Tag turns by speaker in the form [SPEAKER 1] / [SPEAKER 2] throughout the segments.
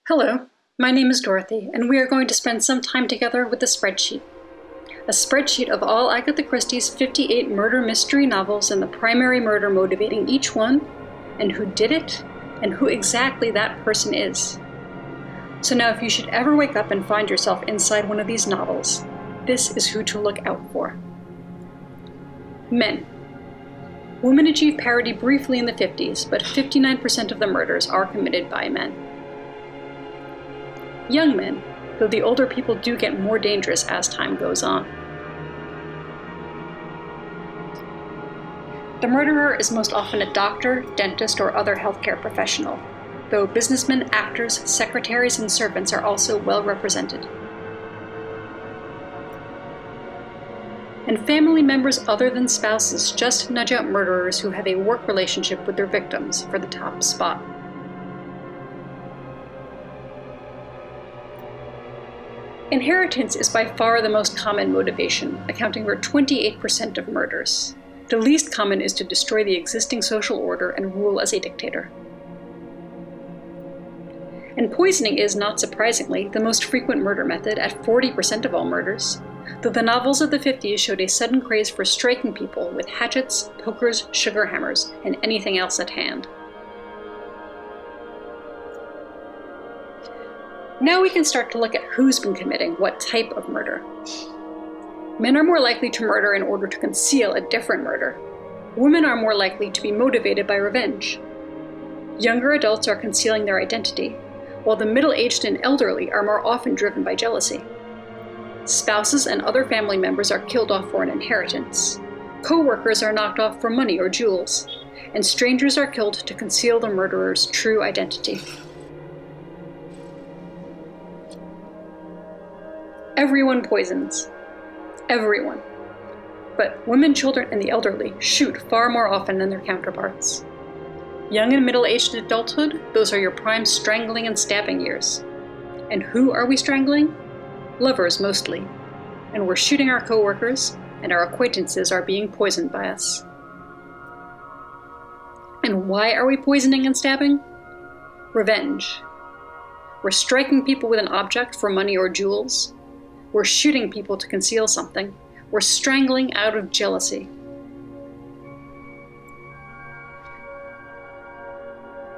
[SPEAKER 1] Hello, my name is Dorothy, and we are going to spend some time together with a spreadsheet. A spreadsheet of all Agatha Christie's 58 murder mystery novels and the primary murder motivating each one, and who did it, and who exactly that person is. So now if you should ever wake up and find yourself inside one of these novels, this is who to look out for. Men. Women achieved parity briefly in the 50s, but 59% of the murders are committed by men. Young men, though the older people do get more dangerous as time goes on. The murderer is most often a doctor, dentist, or other healthcare professional, though businessmen, actors, secretaries, and servants are also well represented. And family members other than spouses just nudge out murderers who have a work relationship with their victims for the top spot. Inheritance is by far the most common motivation, accounting for 28% of murders. The least common is to destroy the existing social order and rule as a dictator. And poisoning is, not surprisingly, the most frequent murder method at 40% of all murders, though the novels of the 50s showed a sudden craze for striking people with hatchets, pokers, sugar hammers, and anything else at hand. Now we can start to look at who's been committing what type of murder. Men are more likely to murder in order to conceal a different murder. Women are more likely to be motivated by revenge. Younger adults are concealing their identity, while the middle-aged and elderly are more often driven by jealousy. Spouses and other family members are killed off for an inheritance. Co-workers are knocked off for money or jewels, and strangers are killed to conceal the murderer's true identity. Everyone poisons. Everyone. But women, children, and the elderly shoot far more often than their counterparts. Young and middle-aged adulthood, those are your prime strangling and stabbing years. And who are we strangling? Lovers, mostly. And we're shooting our co-workers, and our acquaintances are being poisoned by us. And why are we poisoning and stabbing? Revenge. We're striking people with an object for money or jewels. We're shooting people to conceal something. We're strangling out of jealousy.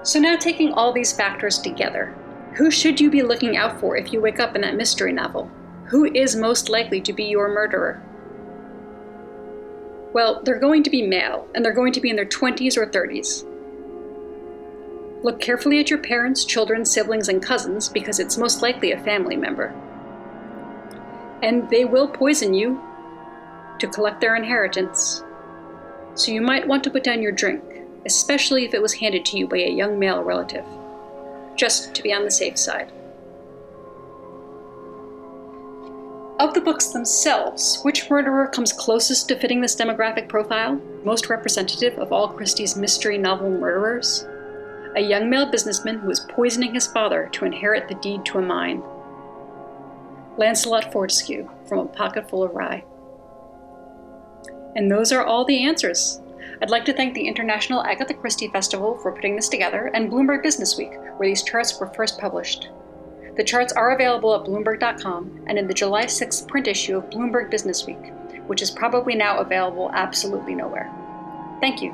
[SPEAKER 1] So now, taking all these factors together, who should you be looking out for if you wake up in that mystery novel? Who is most likely to be your murderer? Well, they're going to be male, and they're going to be in their 20s or 30s. Look carefully at your parents, children, siblings, and cousins, because it's most likely a family member. And they will poison you to collect their inheritance. So you might want to put down your drink, especially if it was handed to you by a young male relative, just to be on the safe side. Of the books themselves, which murderer comes closest to fitting this demographic profile, most representative of all Christie's mystery novel murderers? A young male businessman who is poisoning his father to inherit the deed to a mine. Lancelot Fortescue from A Pocketful of Rye. And those are all the answers. I'd like to thank the International Agatha Christie Festival for putting this together, and Bloomberg Businessweek, where these charts were first published. The charts are available at Bloomberg.com and in the July 6th print issue of Bloomberg Businessweek, which is probably now available absolutely nowhere. Thank you.